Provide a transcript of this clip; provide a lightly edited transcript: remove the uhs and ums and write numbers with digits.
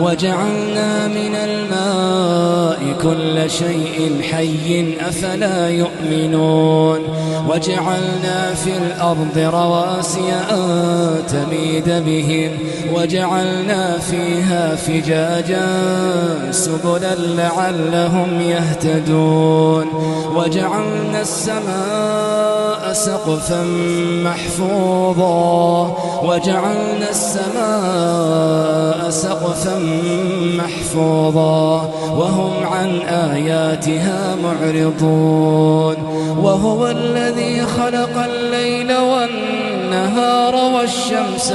وجعلنا من الماء كل شيء حي أفلا يؤمنون وجعلنا في الأرض رواسي أن تميد بهم وجعلنا فيها فجاجا سبلا لعلهم يهتدون وجعلنا السماء سقفا محفوظا وهم عن آياتها معرضون وهو الذي خلق الليل والنهار والشمس